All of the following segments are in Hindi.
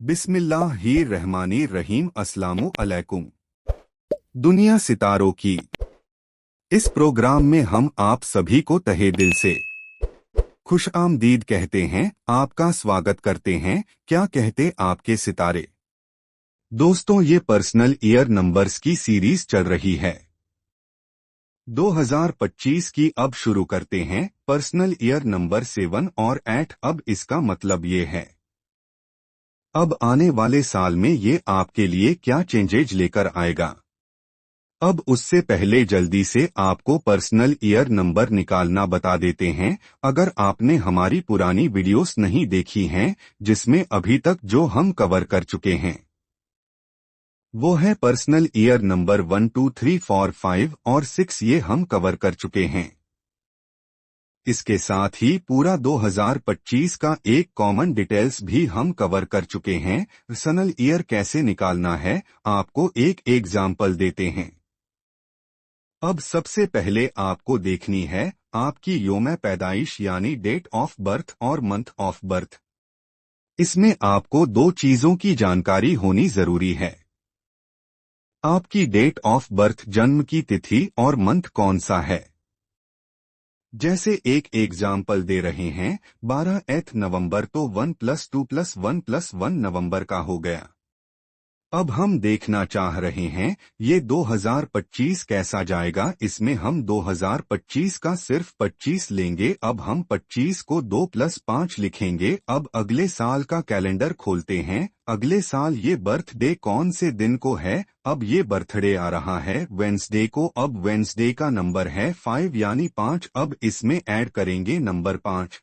बिस्मिल्लाहिर्रहमानिर्रहीम। अस्सलामु अलैकुम। दुनिया सितारों की इस प्रोग्राम में हम आप सभी को तहे दिल से खुशामदीद कहते हैं, आपका स्वागत करते हैं। क्या कहते आपके सितारे। दोस्तों, ये पर्सनल ईयर नंबर्स की सीरीज चल रही है। 2025 की अब शुरू करते हैं। पर्सनल ईयर नंबर 7 और 8। अब इसका मतलब ये है, अब आने वाले साल में ये आपके लिए क्या चेंजेज लेकर आएगा। अब उससे पहले जल्दी से आपको पर्सनल ईयर नंबर निकालना बता देते हैं। अगर आपने हमारी पुरानी वीडियोस नहीं देखी हैं, जिसमें अभी तक जो हम कवर कर चुके हैं, वो है पर्सनल ईयर नंबर 1 2 3 4 5 और 6। ये हम कवर कर चुके हैं। इसके साथ ही पूरा 2025 का एक कॉमन डिटेल्स भी हम कवर कर चुके हैं। पर्सनल ईयर कैसे निकालना है, आपको एक एग्जाम्पल देते हैं। अब सबसे पहले आपको देखनी है आपकी योम पैदाइश यानी डेट ऑफ बर्थ और मंथ ऑफ बर्थ। इसमें आपको दो चीजों की जानकारी होनी जरूरी है। आपकी डेट ऑफ बर्थ, जन्म की तिथि, और मंथ कौन सा है। जैसे एक एग्जाम्पल दे रहे हैं, 12 नवंबर, तो 1 + 2 + 1 + 1 नवंबर का हो गया। अब हम देखना चाह रहे हैं ये 2025 कैसा जाएगा। इसमें हम 2025 का सिर्फ 25 लेंगे। अब हम 25 को 2 + 5 लिखेंगे। अब अगले साल का कैलेंडर खोलते हैं। अगले साल ये बर्थडे कौन से दिन को है। अब ये बर्थडे आ रहा है वेंसडे को। अब वेंसडे का नंबर है 5 यानी 5। अब इसमें ऐड करेंगे नंबर 5।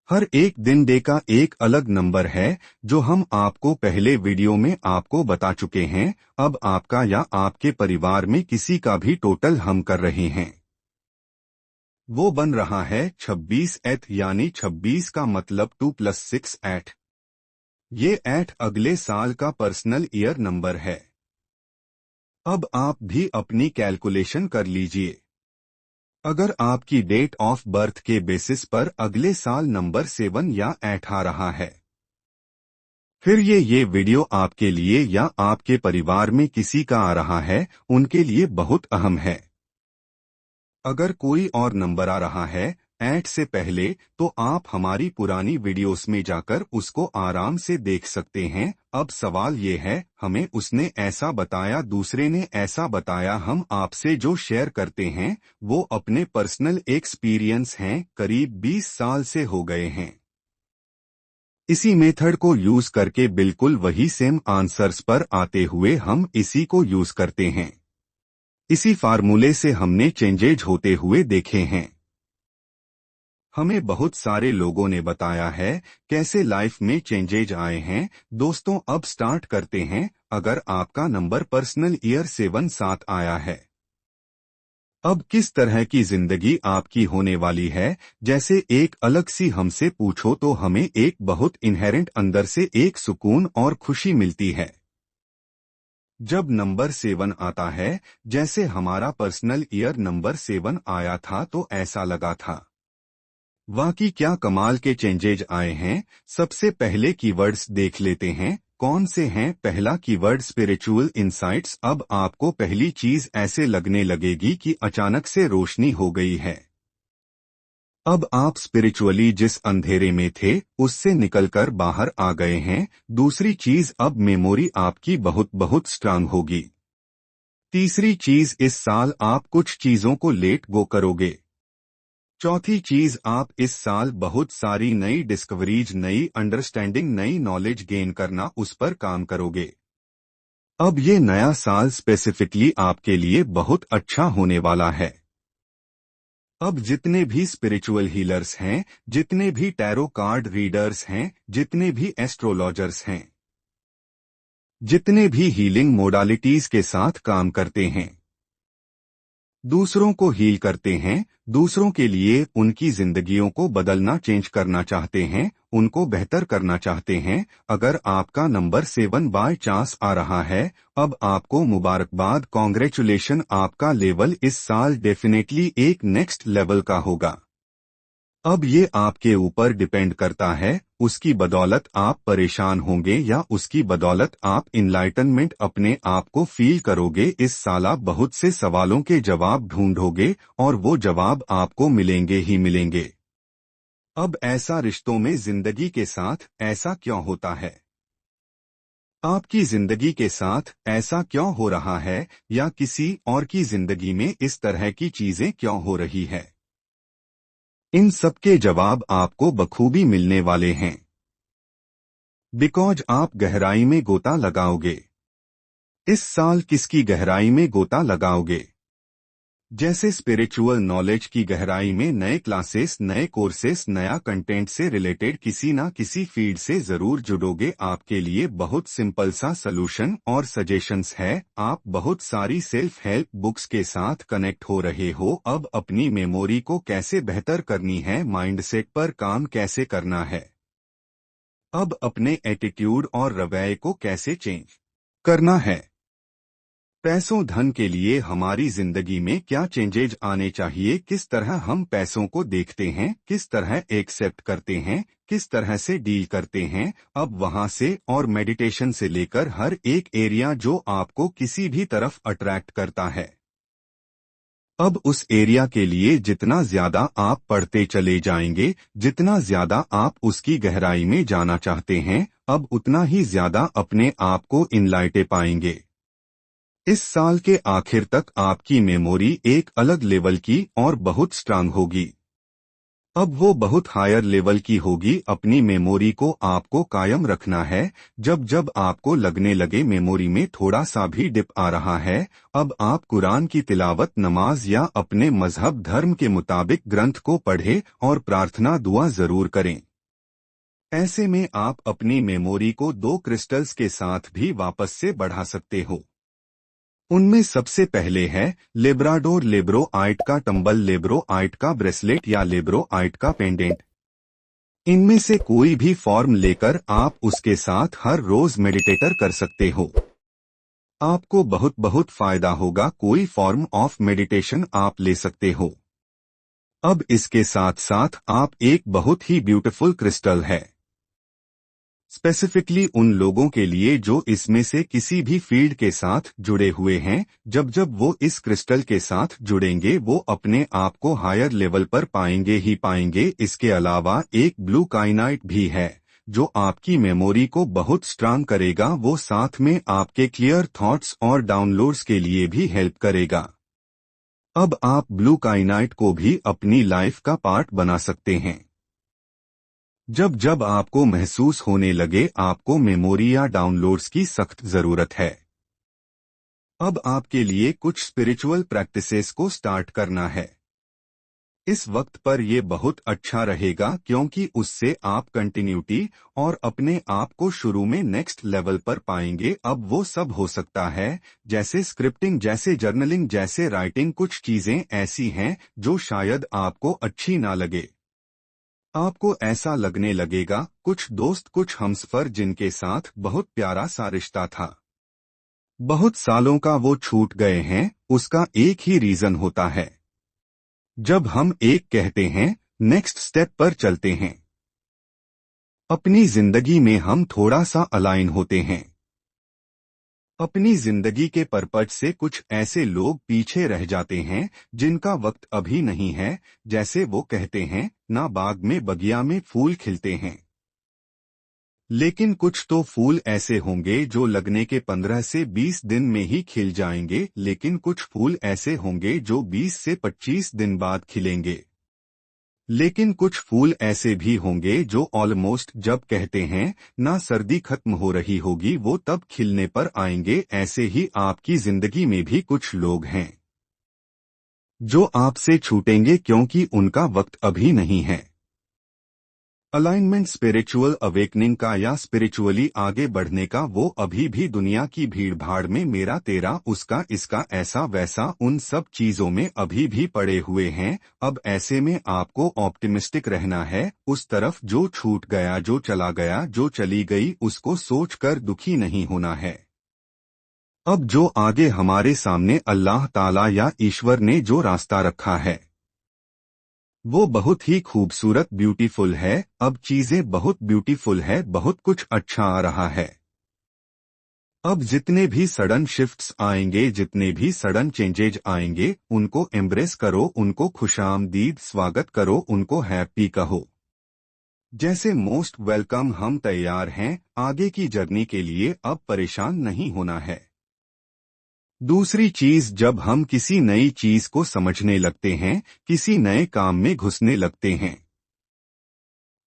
हर एक दिन डे का एक अलग नंबर है, जो हम आपको पहले वीडियो में आपको बता चुके हैं। अब आपका या आपके परिवार में किसी का भी टोटल हम कर रहे हैं। वो बन रहा है 26 यानी 26 का मतलब 2 + 6 8। ये 8 अगले साल का पर्सनल ईयर नंबर है। अब आप भी अपनी कैलकुलेशन कर लीजिए। अगर आपकी डेट ऑफ बर्थ के बेसिस पर अगले साल नंबर 7 या 8 आ रहा है, फिर ये वीडियो आपके लिए या आपके परिवार में किसी का आ रहा है, उनके लिए बहुत अहम है। अगर कोई और नंबर आ रहा है 8 से पहले, तो आप हमारी पुरानी वीडियोस में जाकर उसको आराम से देख सकते हैं। अब सवाल ये है, हमें उसने ऐसा बताया, दूसरे ने ऐसा बताया। हम आपसे जो शेयर करते हैं वो अपने पर्सनल एक्सपीरियंस हैं, करीब 20 साल से हो गए हैं। इसी मेथड को यूज करके बिल्कुल वही सेम आंसर्स पर आते हुए हम इसी को यूज करते हैं। इसी फार्मूले से हमने चेंजेज होते हुए देखे हैं। हमें बहुत सारे लोगों ने बताया है कैसे लाइफ में चेंजेज आए हैं। दोस्तों, अब स्टार्ट करते हैं। अगर आपका नंबर पर्सनल ईयर 7 7 आया है, अब किस तरह की जिंदगी आपकी होने वाली है। जैसे एक अलग सी हमसे पूछो तो हमें एक बहुत इनहेरेंट अंदर से एक सुकून और खुशी मिलती है जब नंबर 7 आता है। जैसे हमारा पर्सनल ईयर नंबर 7 आया था तो ऐसा लगा था, वाकई क्या कमाल के चेंजेज आए हैं। सबसे पहले कीवर्ड्स देख लेते हैं कौन से हैं। पहला कीवर्ड स्पिरिचुअल इंसाइट्स। अब आपको पहली चीज ऐसे लगने लगेगी कि अचानक से रोशनी हो गई है। अब आप स्पिरिचुअली जिस अंधेरे में थे उससे निकलकर बाहर आ गए हैं। दूसरी चीज, अब मेमोरी आपकी बहुत बहुत स्ट्रांग होगी। तीसरी चीज, इस साल आप कुछ चीजों को लेट गो करोगे। चौथी चीज, आप इस साल बहुत सारी नई डिस्कवरीज, नई अंडरस्टैंडिंग, नई नॉलेज गेन करना, उस पर काम करोगे। अब ये नया साल स्पेसिफिकली आपके लिए बहुत अच्छा होने वाला है। अब जितने भी स्पिरिचुअल हीलर्स हैं, जितने भी टैरो कार्ड रीडर्स हैं, जितने भी एस्ट्रोलॉजर्स हैं, जितने भी हीलिंग मोडालिटीज के साथ काम करते हैं, दूसरों को हील करते हैं, दूसरों के लिए उनकी जिंदगियों को बदलना, चेंज करना चाहते हैं, उनको बेहतर करना चाहते हैं। अगर आपका नंबर 7 बाय चांस आ रहा है, अब आपको मुबारकबाद, कॉन्ग्रेचुलेशन। आपका लेवल इस साल डेफिनेटली एक नेक्स्ट लेवल का होगा। अब ये आपके ऊपर डिपेंड करता है, उसकी बदौलत आप परेशान होंगे या उसकी बदौलत आप इनलाइटनमेंट अपने आप को फील करोगे। इस साल आप बहुत से सवालों के जवाब ढूंढोगे और वो जवाब आपको मिलेंगे ही मिलेंगे। अब ऐसा रिश्तों में जिंदगी के साथ ऐसा क्यों होता है? आपकी जिंदगी के साथ ऐसा क्यों हो रहा है या किसी और की जिंदगी में इस तरह की चीजें क्यों हो रही है? इन सब के जवाब आपको बखूबी मिलने वाले हैं, बिकॉज आप गहराई में गोता लगाओगे। इस साल किसकी गहराई में गोता लगाओगे? जैसे स्पिरिचुअल नॉलेज की गहराई में नए क्लासेस, नए कोर्सेस, नया कंटेंट से रिलेटेड किसी ना किसी फील्ड से जरूर जुड़ोगे। आपके लिए बहुत सिंपल सा सलूशन और सजेशंस है। आप बहुत सारी सेल्फ हेल्प बुक्स के साथ कनेक्ट हो रहे हो। अब अपनी मेमोरी को कैसे बेहतर करनी है, माइंडसेट पर काम कैसे करना है, अब अपने एटीट्यूड और रवैये को कैसे चेंज करना है, पैसों धन के लिए हमारी जिंदगी में क्या चेंजेज आने चाहिए, किस तरह हम पैसों को देखते हैं, किस तरह एक्सेप्ट करते हैं, किस तरह से डील करते हैं। अब वहां से और मेडिटेशन से लेकर हर एक एरिया जो आपको किसी भी तरफ अट्रैक्ट करता है। अब उस एरिया के लिए जितना ज्यादा आप पढ़ते चले जाएंगे, जितना ज्यादा आप उसकी गहराई में जाना चाहते हैं, अब उतना ही ज्यादा अपने आप को इनलाइटे पाएंगे। इस साल के आखिर तक आपकी मेमोरी एक अलग लेवल की और बहुत स्ट्रांग होगी। अब वो बहुत हायर लेवल की होगी। अपनी मेमोरी को आपको कायम रखना है। जब जब आपको लगने लगे मेमोरी में थोड़ा सा भी डिप आ रहा है, अब आप कुरान की तिलावत, नमाज या अपने मजहब धर्म के मुताबिक ग्रंथ को पढ़ें और प्रार्थना दुआ जरूर करें। ऐसे में आप अपनी मेमोरी को 2 क्रिस्टल्स के साथ भी वापस से बढ़ा सकते हो। उनमें सबसे पहले है लेब्राडोर लेब्रोआइट का टंबल, लेब्रोआइट का ब्रेसलेट या लेब्रोआइट का पेंडेंट। इनमें से कोई भी फॉर्म लेकर आप उसके साथ हर रोज मेडिटेटर कर सकते हो। आपको बहुत बहुत फायदा होगा। कोई फॉर्म ऑफ मेडिटेशन आप ले सकते हो। अब इसके साथ साथ आप एक बहुत ही ब्यूटीफुल क्रिस्टल है स्पेसिफिकली उन लोगों के लिए जो इसमें से किसी भी फील्ड के साथ जुड़े हुए हैं। जब जब वो इस क्रिस्टल के साथ जुड़ेंगे, वो अपने आप को हायर लेवल पर पाएंगे ही पाएंगे। इसके अलावा एक ब्लू काइनाइट भी है जो आपकी मेमोरी को बहुत स्ट्रांग करेगा। वो साथ में आपके क्लियर थॉट्स और डाउनलोड्स के लिए भी हेल्प करेगा। अब आप ब्लू काइनाइट को भी अपनी लाइफ का पार्ट बना सकते हैं। जब जब आपको महसूस होने लगे आपको मेमोरी या डाउनलोड्स की सख्त जरूरत है, अब आपके लिए कुछ स्पिरिचुअल प्रैक्टिसेस को स्टार्ट करना है। इस वक्त पर यह बहुत अच्छा रहेगा क्योंकि उससे आप कंटिन्यूटी और अपने आप को शुरू में नेक्स्ट लेवल पर पाएंगे। अब वो सब हो सकता है जैसे स्क्रिप्टिंग, जैसे जर्नलिंग, जैसे राइटिंग। कुछ चीजें ऐसी हैं जो शायद आपको अच्छी ना लगे। आपको ऐसा लगने लगेगा कुछ दोस्त, कुछ हमसफर जिनके साथ बहुत प्यारा सा रिश्ता था, बहुत सालों का वो छूट गए हैं। उसका एक ही रीजन होता है, जब हम एक कहते हैं नेक्स्ट स्टेप पर चलते हैं। अपनी जिंदगी में हम थोड़ा सा अलाइन होते हैं। अपनी जिंदगी के पर्पज से कुछ ऐसे लोग पीछे रह जाते हैं जिनका वक्त अभी नहीं है। जैसे वो कहते हैं ना बाग में बगिया में फूल खिलते हैं, लेकिन कुछ तो फूल ऐसे होंगे जो लगने के 15 से 20 दिन में ही खिल जाएंगे, लेकिन कुछ फूल ऐसे होंगे जो 20 से 25 दिन बाद खिलेंगे। लेकिन कुछ फूल ऐसे भी होंगे जो ऑलमोस्ट जब कहते हैं ना सर्दी खत्म हो रही होगी वो तब खिलने पर आएंगे। ऐसे ही आपकी जिंदगी में भी कुछ लोग हैं जो आपसे छूटेंगे क्योंकि उनका वक्त अभी नहीं है। अलाइनमेंट स्पिरिचुअल अवेकनिंग का या स्पिरिचुअली आगे बढ़ने का, वो अभी भी दुनिया की भीड़भाड़ में मेरा तेरा उसका इसका ऐसा वैसा उन सब चीजों में अभी भी पड़े हुए हैं। अब ऐसे में आपको ऑप्टिमिस्टिक रहना है। उस तरफ जो छूट गया, जो चला गया, जो चली गई, उसको सोचकर दुखी नहीं होना है। अब जो आगे हमारे सामने अल्लाह ताला या ईश्वर ने जो रास्ता रखा है वो बहुत ही खूबसूरत ब्यूटीफुल है, अब चीजें बहुत ब्यूटीफुल है, बहुत कुछ अच्छा आ रहा है। अब जितने भी सडन शिफ्ट्स आएंगे, जितने भी सडन चेंजेज आएंगे, उनको एम्ब्रेस करो, उनको खुशामदीद स्वागत करो, उनको हैप्पी कहो। जैसे मोस्ट वेलकम, हम तैयार हैं आगे की जर्नी के लिए, अब परेशान नहीं होना है। दूसरी चीज, जब हम किसी नई चीज को समझने लगते हैं, किसी नए काम में घुसने लगते हैं,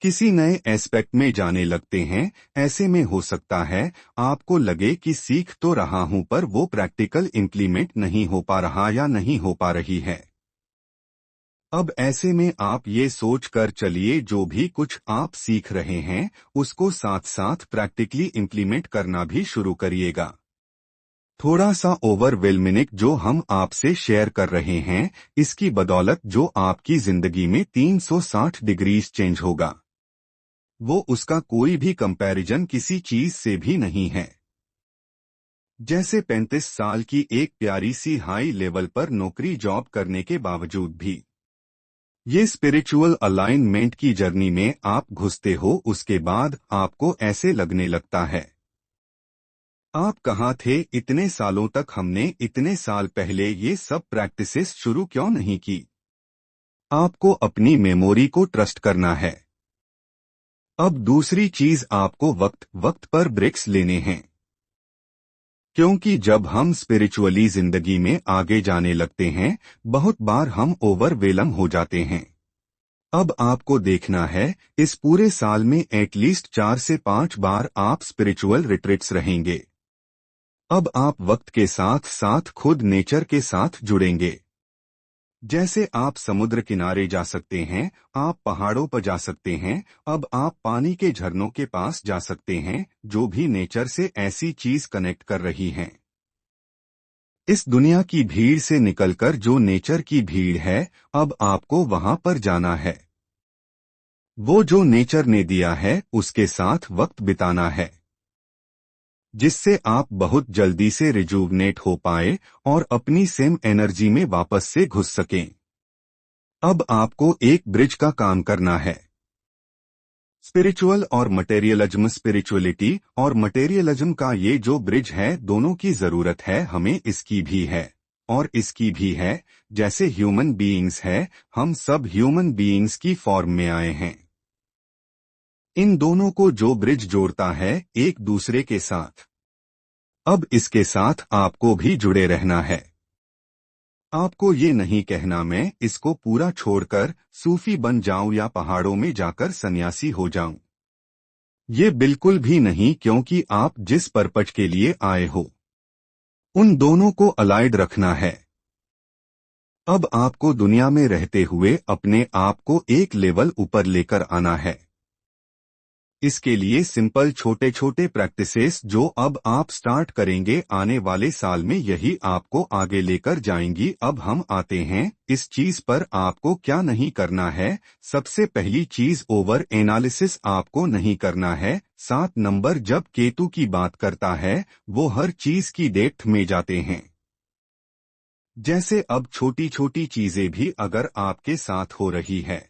किसी नए एस्पेक्ट में जाने लगते हैं, ऐसे में हो सकता है आपको लगे कि सीख तो रहा हूं पर वो प्रैक्टिकल इम्प्लीमेंट नहीं हो पा रहा या नहीं हो पा रही है। अब ऐसे में आप ये सोच कर चलिए, जो भी कुछ आप सीख रहे हैं उसको साथ साथ प्रैक्टिकली इम्प्लीमेंट करना भी शुरू करिएगा। थोड़ा सा ओवरवेलमिंग जो हम आपसे शेयर कर रहे हैं, इसकी बदौलत जो आपकी जिंदगी में 360 डिग्रीज चेंज होगा, वो उसका कोई भी कंपैरिजन किसी चीज से भी नहीं है। जैसे 35 साल की एक प्यारी सी हाई लेवल पर नौकरी जॉब करने के बावजूद भी ये स्पिरिचुअल अलाइनमेंट की जर्नी में आप घुसते हो, उसके बाद आपको ऐसे लगने लगता है आप कहाँ थे इतने सालों तक, हमने इतने साल पहले ये सब प्रैक्टिसेस शुरू क्यों नहीं की। आपको अपनी मेमोरी को ट्रस्ट करना है। अब दूसरी चीज, आपको वक्त वक्त पर ब्रेक्स लेने हैं, क्योंकि जब हम स्पिरिचुअली जिंदगी में आगे जाने लगते हैं, बहुत बार हम ओवरवेलम हो जाते हैं। अब आपको देखना है, इस पूरे साल में एटलीस्ट 4 से 5 बार आप स्पिरिचुअल रिट्रीट्स रहेंगे। अब आप वक्त के साथ साथ खुद नेचर के साथ जुड़ेंगे। जैसे आप समुद्र किनारे जा सकते हैं, आप पहाड़ों पर जा सकते हैं, अब आप पानी के झरनों के पास जा सकते हैं, जो भी नेचर से ऐसी चीज कनेक्ट कर रही हैं। इस दुनिया की भीड़ से निकलकर जो नेचर की भीड़ है, अब आपको वहां पर जाना है। वो जो नेचर ने दिया है उसके साथ वक्त बिताना है, जिससे आप बहुत जल्दी से रिजुवनेट हो पाए और अपनी सेम एनर्जी में वापस से घुस सकें। अब आपको एक ब्रिज का काम करना है। स्पिरिचुअल और मटेरियलिज्म, स्पिरिचुअलिटी और मटेरियलिज्म का ये जो ब्रिज है, दोनों की जरूरत है हमें, इसकी भी है और इसकी भी है। जैसे ह्यूमन बीइंग्स है, हम सब ह्यूमन बीइंग्स की फॉर्म में आए हैं। इन दोनों को जो ब्रिज जोड़ता है एक दूसरे के साथ, अब इसके साथ आपको भी जुड़े रहना है। आपको ये नहीं कहना मैं इसको पूरा छोड़कर सूफी बन जाऊं या पहाड़ों में जाकर सन्यासी हो जाऊं। ये बिल्कुल भी नहीं, क्योंकि आप जिस पर्पज के लिए आए हो उन दोनों को अलाइड रखना है। अब आपको दुनिया में रहते हुए अपने आप को एक लेवल ऊपर लेकर आना है। इसके लिए सिंपल छोटे छोटे प्रैक्टिसेस जो अब आप स्टार्ट करेंगे आने वाले साल में, यही आपको आगे लेकर जाएंगी। अब हम आते हैं इस चीज पर, आपको क्या नहीं करना है। सबसे पहली चीज, ओवर एनालिसिस आपको नहीं करना है। 7 नंबर जब केतु की बात करता है, वो हर चीज की डेप्थ में जाते हैं। जैसे अब छोटी छोटी चीजें भी अगर आपके साथ हो रही है,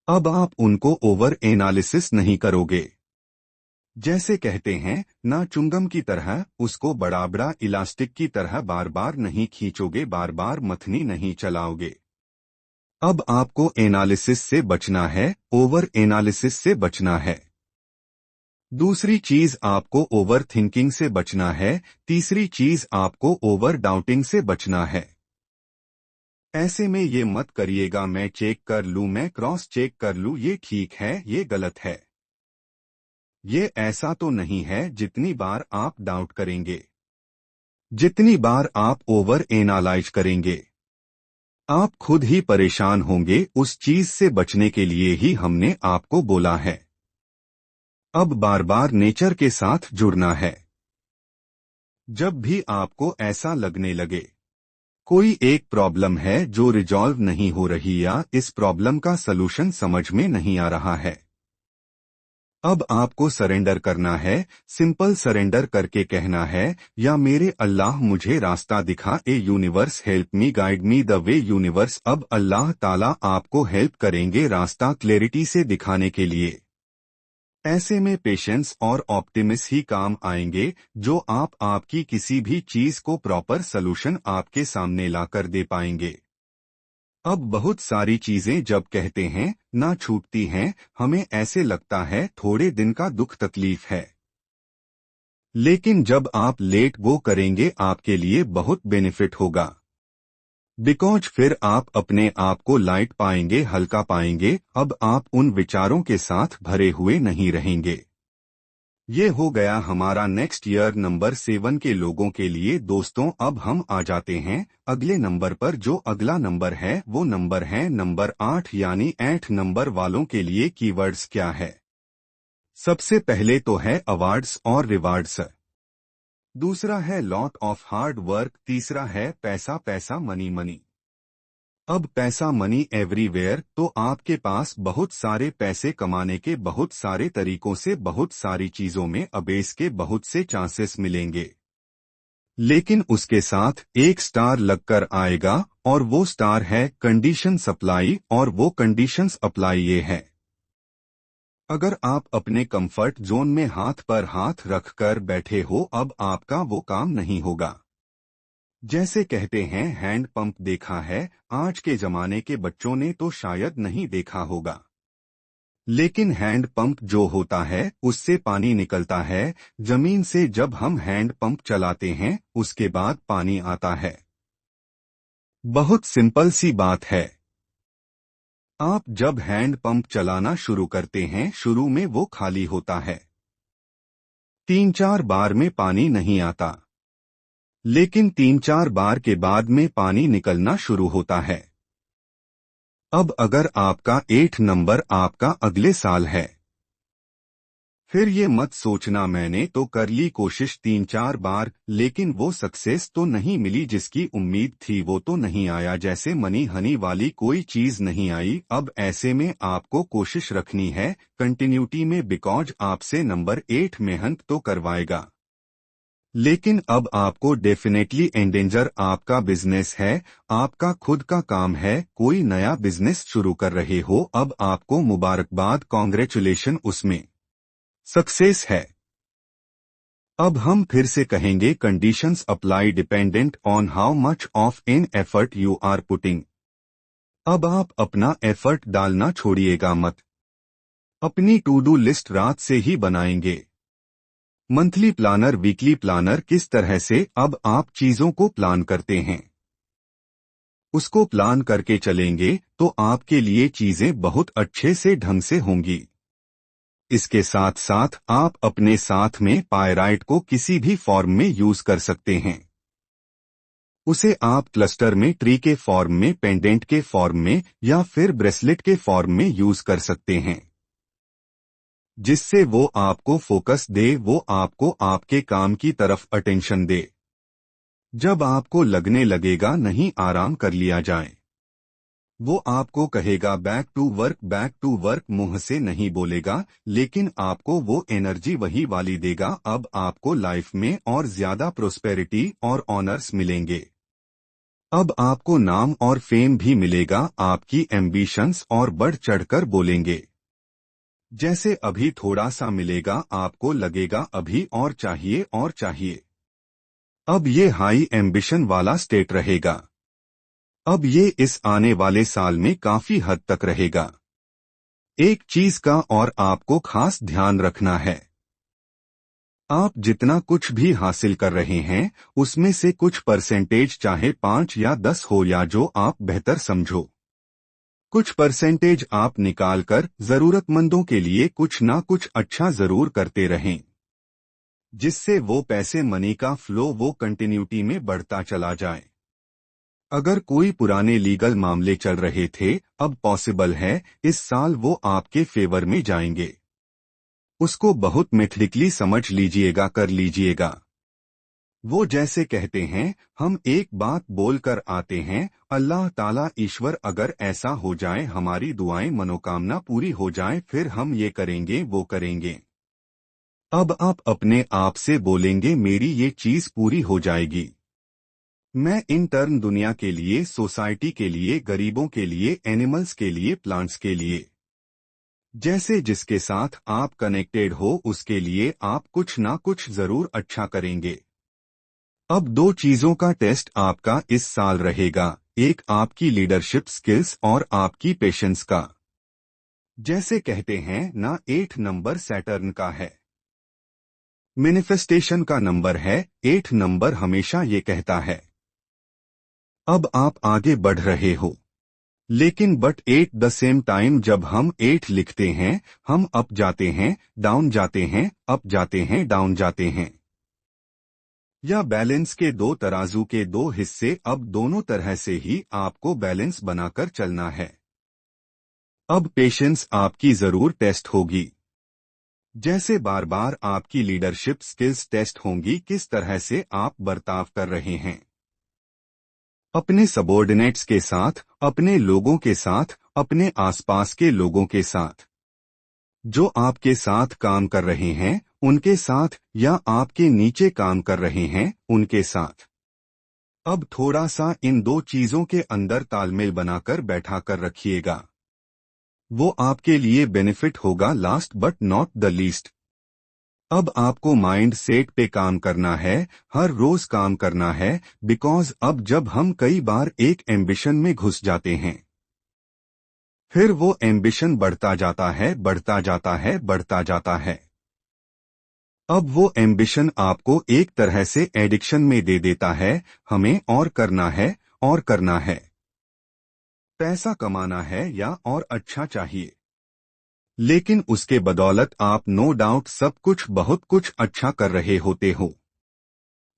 अब आप उनको ओवर एनालिसिस नहीं करोगे। जैसे कहते हैं ना, चुंगम की तरह उसको बड़ा बड़ा इलास्टिक की तरह बार बार नहीं खींचोगे, बार बार मथनी नहीं चलाओगे। अब आपको एनालिसिस से बचना है, ओवर एनालिसिस से बचना है। दूसरी चीज, आपको ओवर थिंकिंग से बचना है। तीसरी चीज, आपको ओवर डाउटिंग से बचना है। ऐसे में ये मत करिएगा मैं चेक कर लूं, मैं क्रॉस चेक कर लूं, ये ठीक है ये गलत है। ये ऐसा तो नहीं है। जितनी बार आप डाउट करेंगे, जितनी बार आप ओवर एनालाइज करेंगे, आप खुद ही परेशान होंगे। उस चीज से बचने के लिए ही हमने आपको बोला है। अब बार बार नेचर के साथ जुड़ना है। जब भी आपको ऐसा लगने लगे कोई एक प्रॉब्लम है जो रिजॉल्व नहीं हो रही या इस प्रॉब्लम का सलूशन समझ में नहीं आ रहा है, अब आपको सरेंडर करना है, सिंपल सरेंडर करके कहना है, या मेरे अल्लाह मुझे रास्ता दिखा, ए universe help me guide me the way universe. अब अल्लाह ताला आपको हेल्प करेंगे रास्ता क्लैरिटी से दिखाने के लिए। ऐसे में पेशेंस और ऑप्टिमिस्ट ही काम आएंगे, जो आप आपकी किसी भी चीज को प्रॉपर सलूशन आपके सामने लाकर दे पाएंगे। अब बहुत सारी चीजें जब कहते हैं ना छूटती हैं, हमें ऐसे लगता है थोड़े दिन का दुख तकलीफ है, लेकिन जब आप लेट गो करेंगे आपके लिए बहुत बेनिफिट होगा। बिकॉज फिर आप अपने आप को लाइट पाएंगे, हल्का पाएंगे। अब आप उन विचारों के साथ भरे हुए नहीं रहेंगे। ये हो गया हमारा नेक्स्ट ईयर नंबर 7 के लोगों के लिए। दोस्तों अब हम आ जाते हैं अगले नंबर पर। जो अगला नंबर है वो नंबर है नंबर 8, यानी 8 नंबर वालों के लिए कीवर्ड्स क्या है। सबसे पहले तो है अवार्ड्स और रिवार्ड्स, दूसरा है लॉट ऑफ हार्ड वर्क, तीसरा है पैसा पैसा मनी मनी। अब पैसा मनी एवरीवेयर, तो आपके पास बहुत सारे पैसे कमाने के बहुत सारे तरीकों से बहुत सारी चीजों में अबेस के बहुत से चांसेस मिलेंगे, लेकिन उसके साथ एक स्टार लगकर आएगा, और वो स्टार है कंडीशन सप्लाई। और वो कंडीशंस अप्लाई ये है, अगर आप अपने कंफर्ट जोन में हाथ पर हाथ रखकर बैठे हो, अब आपका वो काम नहीं होगा। जैसे कहते हैं हैंड पंप देखा है, आज के जमाने के बच्चों ने तो शायद नहीं देखा होगा, लेकिन हैंड पंप जो होता है उससे पानी निकलता है जमीन से। जब हम हैंड पंप चलाते हैं उसके बाद पानी आता है। बहुत सिंपल सी बात है। आप जब हैंड पंप चलाना शुरू करते हैं, शुरू में वो खाली होता है, 3-4 बार में पानी नहीं आता, लेकिन 3-4 बार के बाद में पानी निकलना शुरू होता है। अब अगर आपका 8 नंबर आपका अगले साल है, फिर ये मत सोचना मैंने तो कर ली कोशिश 3-4 बार, लेकिन वो सक्सेस तो नहीं मिली, जिसकी उम्मीद थी वो तो नहीं आया, जैसे मनी हनी वाली कोई चीज नहीं आई। अब ऐसे में आपको कोशिश रखनी है कंटिन्यूटी में, बिकॉज आपसे नंबर 8 मेहनत तो करवाएगा, लेकिन अब आपको डेफिनेटली एंडेंजर आपका बिजनेस है, आपका खुद का काम है, कोई नया बिजनेस शुरू कर रहे हो, अब आपको मुबारकबाद, कॉन्ग्रेचुलेशन, उसमें सक्सेस है। अब हम फिर से कहेंगे conditions apply dependent on how much of in effort you are putting. अब आप अपना एफर्ट डालना छोड़िएगा मत, अपनी टू डू लिस्ट रात से ही बनाएंगे, मंथली प्लानर, वीकली प्लानर, किस तरह से अब आप चीजों को प्लान करते हैं उसको प्लान करके चलेंगे तो आपके लिए चीजें बहुत अच्छे से ढंग से होंगी। इसके साथ साथ आप अपने साथ में पायराइट को किसी भी फॉर्म में यूज कर सकते हैं, उसे आप क्लस्टर में, ट्री के फॉर्म में, पेंडेंट के फॉर्म में, या फिर ब्रेसलेट के फॉर्म में यूज कर सकते हैं, जिससे वो आपको फोकस दे, वो आपको आपके काम की तरफ अटेंशन दे। जब आपको लगने लगेगा नहीं आराम कर लिया जाए, वो आपको कहेगा बैक टू वर्क, मुंह से नहीं बोलेगा, लेकिन आपको वो एनर्जी वही वाली देगा। अब आपको लाइफ में और ज्यादा प्रोस्पेरिटी और ऑनर्स मिलेंगे, अब आपको नाम और फेम भी मिलेगा, आपकी एम्बिशंस और बढ़ चढ़कर बोलेंगे। जैसे अभी थोड़ा सा मिलेगा, आपको लगेगा अभी और चाहिए और चाहिए। अब ये हाई एम्बिशन वाला स्टेट रहेगा, अब ये इस आने वाले साल में काफी हद तक रहेगा। एक चीज का और आपको खास ध्यान रखना है, आप जितना कुछ भी हासिल कर रहे हैं उसमें से कुछ परसेंटेज, चाहे 5 या 10 हो या जो आप बेहतर समझो, कुछ परसेंटेज आप निकालकर जरूरतमंदों के लिए कुछ ना कुछ अच्छा जरूर करते रहें, जिससे वो पैसे मनी का फ्लो वो कंटिन्यूटी में बढ़ता चला जाए। अगर कोई पुराने लीगल मामले चल रहे थे, अब पॉसिबल है इस साल वो आपके फेवर में जाएंगे, उसको बहुत मेथडिकली समझ लीजिएगा, कर लीजिएगा। वो जैसे कहते हैं, हम एक बात बोलकर आते हैं, अल्लाह ताला ईश्वर अगर ऐसा हो जाए, हमारी दुआएं मनोकामना पूरी हो जाए, फिर हम ये करेंगे वो करेंगे। अब आप अपने आप से बोलेंगे मेरी ये चीज पूरी हो जाएगी। मैं इन टर्म दुनिया के लिए, सोसाइटी के लिए, गरीबों के लिए, एनिमल्स के लिए, प्लांट्स के लिए, जैसे जिसके साथ आप कनेक्टेड हो उसके लिए आप कुछ ना कुछ जरूर अच्छा करेंगे। अब दो चीजों का टेस्ट आपका इस साल रहेगा, एक आपकी लीडरशिप स्किल्स और आपकी पेशेंस का। जैसे कहते हैं ना, 8 नंबर सैटर्न का है, मैनिफेस्टेशन का नंबर है। 8 नंबर हमेशा ये कहता है अब आप आगे बढ़ रहे हो, लेकिन but at the same time जब हम 8 लिखते हैं, हम अप जाते हैं, डाउन जाते हैं, अप जाते हैं, डाउन जाते हैं, या बैलेंस के दो तराजू के दो हिस्से। अब दोनों तरह से ही आपको बैलेंस बनाकर चलना है। अब पेशेंस आपकी जरूर टेस्ट होगी, जैसे बार बार आपकी लीडरशिप स्किल्स टेस्ट होंगी, किस तरह से आप बर्ताव कर रहे हैं अपने सबॉर्डिनेट्स के साथ, अपने लोगों के साथ, अपने आसपास के लोगों के साथ, जो आपके साथ काम कर रहे हैं उनके साथ, या आपके नीचे काम कर रहे हैं उनके साथ। अब थोड़ा सा इन दो चीजों के अंदर तालमेल बनाकर बैठा कर रखिएगा, वो आपके लिए बेनिफिट होगा। Last but not the least, अब आपको माइंड सेट पे काम करना है, हर रोज काम करना है, बिकॉज अब जब हम कई बार एक एम्बिशन में घुस जाते हैं, फिर वो एम्बिशन बढ़ता जाता है, बढ़ता जाता है, बढ़ता जाता है। अब वो एम्बिशन आपको एक तरह से एडिक्शन में दे देता है, हमें और करना है, और करना है, पैसा कमाना है या और अच्छा चाहिए, लेकिन उसके बदौलत आप नो डाउट सब कुछ बहुत कुछ अच्छा कर रहे होते हो,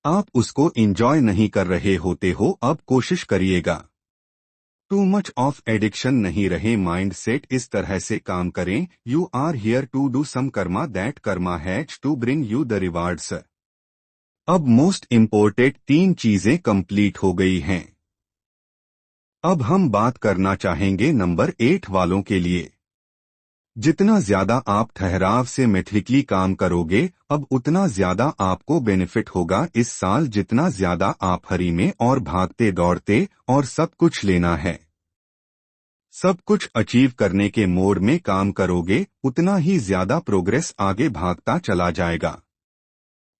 आप उसको एंजॉय नहीं कर रहे होते हो। अब कोशिश करिएगा टू मच ऑफ एडिक्शन नहीं रहे, माइंड सेट इस तरह से काम करें, you are here to do some karma, that karma has to bring you the rewards. अब मोस्ट इम्पोर्टेंट 3 चीजें कंप्लीट हो गई हैं। अब हम बात करना चाहेंगे नंबर 8 वालों के लिए। जितना ज्यादा आप ठहराव से मेथडिकली काम करोगे, अब उतना ज्यादा आपको बेनिफिट होगा इस साल। जितना ज्यादा आप हरी में और भागते दौड़ते और सब कुछ लेना है, सब कुछ अचीव करने के मोड में काम करोगे, उतना ही ज्यादा प्रोग्रेस आगे भागता चला जाएगा।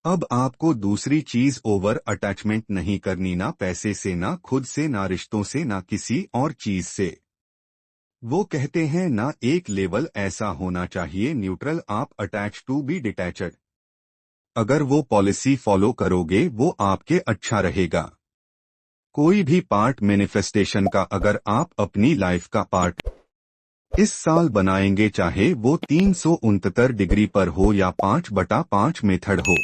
अब आपको दूसरी चीज ओवर अटैचमेंट नहीं करनी, ना पैसे से, ना खुद से, ना रिश्तों से, ना किसी और चीज से। वो कहते हैं ना, एक लेवल ऐसा होना चाहिए न्यूट्रल, आप अटैच टू बी डिटैचड। अगर वो पॉलिसी फॉलो करोगे वो आपके अच्छा रहेगा। कोई भी पार्ट मैनिफेस्टेशन का अगर आप अपनी लाइफ का पार्ट इस साल बनाएंगे, चाहे वो 369 डिग्री पर हो या 5/5 मेथड हो,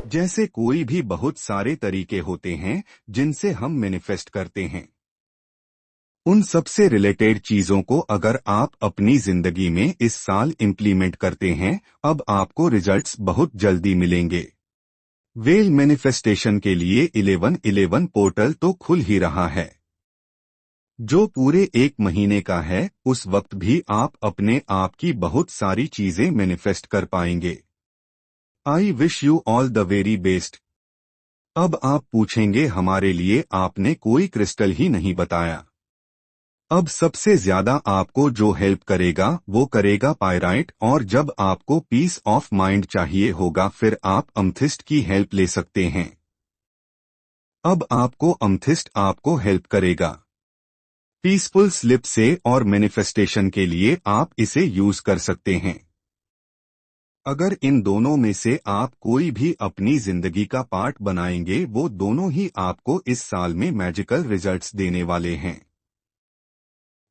जैसे कोई भी बहुत सारे तरीके होते हैं जिनसे हम मैनिफेस्ट करते हैं, उन सबसे रिलेटेड चीजों को अगर आप अपनी जिंदगी में इस साल इंप्लीमेंट करते हैं, अब आपको रिजल्ट्स बहुत जल्दी मिलेंगे। वेल मैनिफेस्टेशन के लिए 1111 पोर्टल तो खुल ही रहा है, जो पूरे 1 महीने का है। उस वक्त भी आप अपने आप की बहुत सारी चीजें मैनिफेस्ट कर पाएंगे। I wish you all the very best. अब आप पूछेंगे, हमारे लिए आपने कोई क्रिस्टल ही नहीं बताया। अब सबसे ज्यादा आपको जो हेल्प करेगा वो करेगा पायराइट, और जब आपको पीस ऑफ माइंड चाहिए होगा फिर आप अमथिस्ट की हेल्प ले सकते हैं। अब आपको अमथिस्ट आपको हेल्प करेगा पीसफुल स्लिप से, और मैनिफेस्टेशन के लिए आप इसे यूज कर सकते हैं। अगर इन दोनों में से आप कोई भी अपनी जिंदगी का पार्ट बनाएंगे, वो दोनों ही आपको इस साल में मैजिकल रिजल्ट्स देने वाले हैं।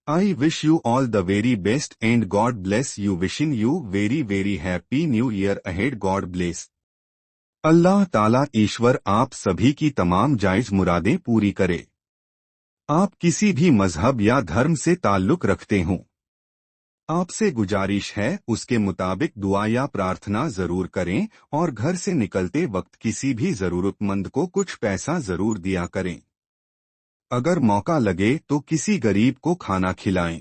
I wish you all the very best and God bless you. Wishing you very very happy new year ahead. God bless. अल्लाह ताला ईश्वर आप सभी की तमाम जायज मुरादें पूरी करे। आप किसी भी मजहब या धर्म से ताल्लुक रखते हों, आपसे गुजारिश है उसके मुताबिक दुआ या प्रार्थना जरूर करें और घर से निकलते वक्त किसी भी जरूरतमंद को कुछ पैसा जरूर दिया करें। अगर मौका लगे तो किसी गरीब को खाना खिलाएं।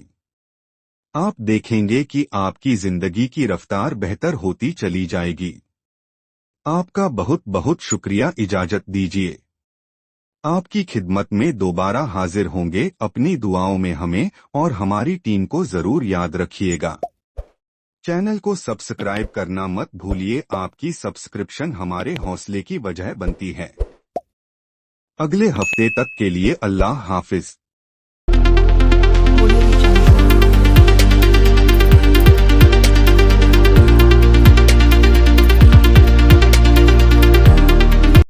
आप देखेंगे कि आपकी जिंदगी की रफ्तार बेहतर होती चली जाएगी। आपका बहुत बहुत शुक्रिया, इजाजत दीजिए। आपकी खिदमत में दोबारा हाजिर होंगे। अपनी दुआओं में हमें और हमारी टीम को जरूर याद रखिएगा। चैनल को सब्सक्राइब करना मत भूलिए, आपकी सब्सक्रिप्शन हमारे हौसले की वजह बनती है। अगले हफ्ते तक के लिए अल्लाह हाफिज।